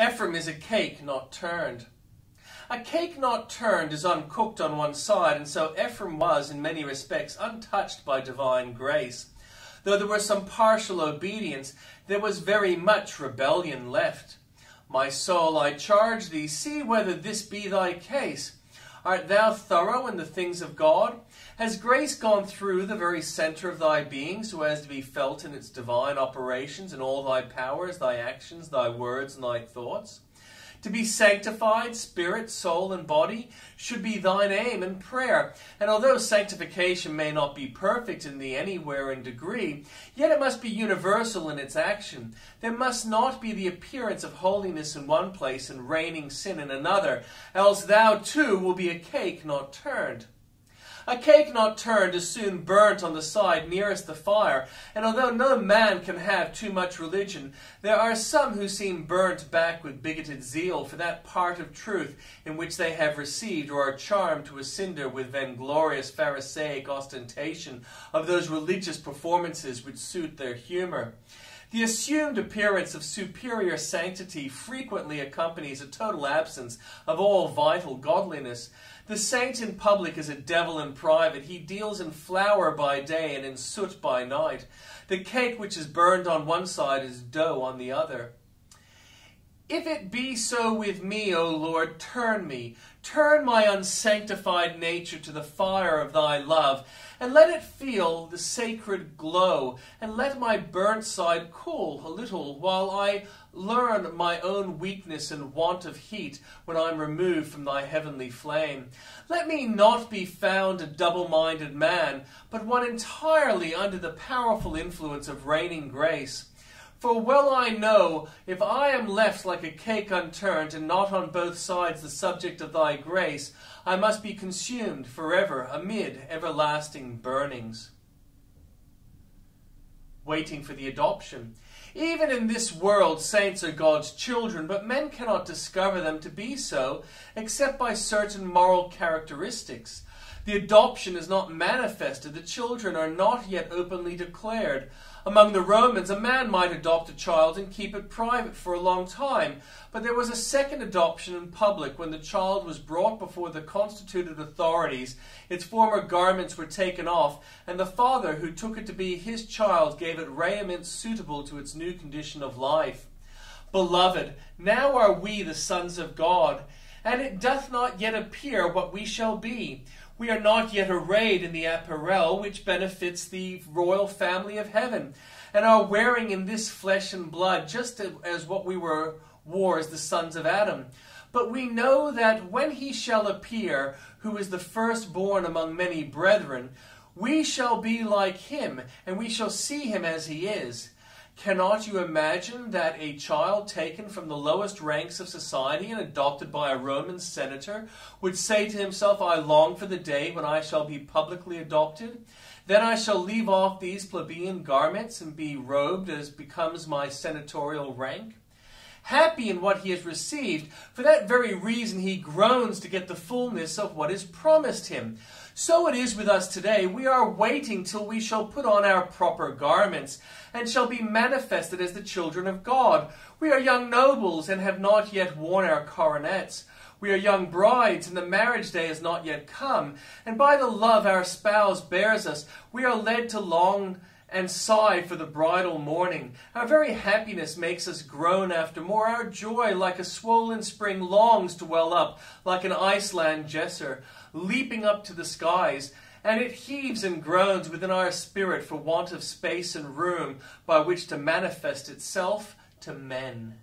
Ephraim is a cake not turned. A cake not turned is uncooked on one side, and so Ephraim was, in many respects, untouched by divine grace. Though there was some partial obedience, there was very much rebellion left. My soul, I charge thee, see whether this be thy case. Art thou thorough in the things of God? Has grace gone through the very centre of thy being, so as to be felt in its divine operations in all thy powers, thy actions, thy words, and thy thoughts? To be sanctified, spirit, soul, and body, should be thine aim and prayer. And although sanctification may not be perfect in thee anywhere in degree, yet it must be universal in its action. There must not be the appearance of holiness in one place and reigning sin in another, else thou too will be a cake not turned. A cake not turned is soon burnt on the side nearest the fire, and although no man can have too much religion, there are some who seem burnt back with bigoted zeal for that part of truth in which they have received, or are charmed to a cinder with vainglorious Pharisaic ostentation of those religious performances which suit their humour. The assumed appearance of superior sanctity frequently accompanies a total absence of all vital godliness. The saint in public is a devil in private. He deals in flour by day and in soot by night. The cake which is burned on one side is dough on the other. If it be so with me, O Lord, turn me. Turn my unsanctified nature to the fire of thy love, and let it feel the sacred glow, and let my burnt side cool a little, while I learn my own weakness and want of heat when I am removed from thy heavenly flame. Let me not be found a double-minded man, but one entirely under the powerful influence of reigning grace. For well I know, if I am left like a cake unturned, and not on both sides the subject of thy grace, I must be consumed forever amid everlasting burnings. Waiting for the adoption. Even in this world, saints are God's children, but men cannot discover them to be so, except by certain moral characteristics. The adoption is not manifested. The children are not yet openly declared. Among the Romans, a man might adopt a child and keep it private for a long time, but there was a second adoption in public. When the child was brought before the constituted authorities, its former garments were taken off, and the father who took it to be his child gave it raiment suitable to its new condition of life. Beloved, now are we the sons of God, and it doth not yet appear what we shall be. We are not yet arrayed in the apparel which benefits the royal family of heaven, and are wearing in this flesh and blood just as what we wore as the sons of Adam. But we know that when he shall appear, who is the firstborn among many brethren, we shall be like him, and we shall see him as he is. Cannot you imagine that a child taken from the lowest ranks of society and adopted by a Roman senator would say to himself, I long for the day when I shall be publicly adopted? Then I shall leave off these plebeian garments and be robed as becomes my senatorial rank. Happy in what he has received, for that very reason he groans to get the fullness of what is promised him. So it is with us today. We are waiting till we shall put on our proper garments, and shall be manifested as the children of God. We are young nobles, and have not yet worn our coronets. We are young brides, and the marriage day is not yet come. And by the love our spouse bears us, we are led to long and sigh for the bridal morning. Our very happiness makes us groan after more. Our joy, like a swollen spring, longs to well up, like an Iceland jesser, leaping up to the skies, and it heaves and groans within our spirit for want of space and room by which to manifest itself to men.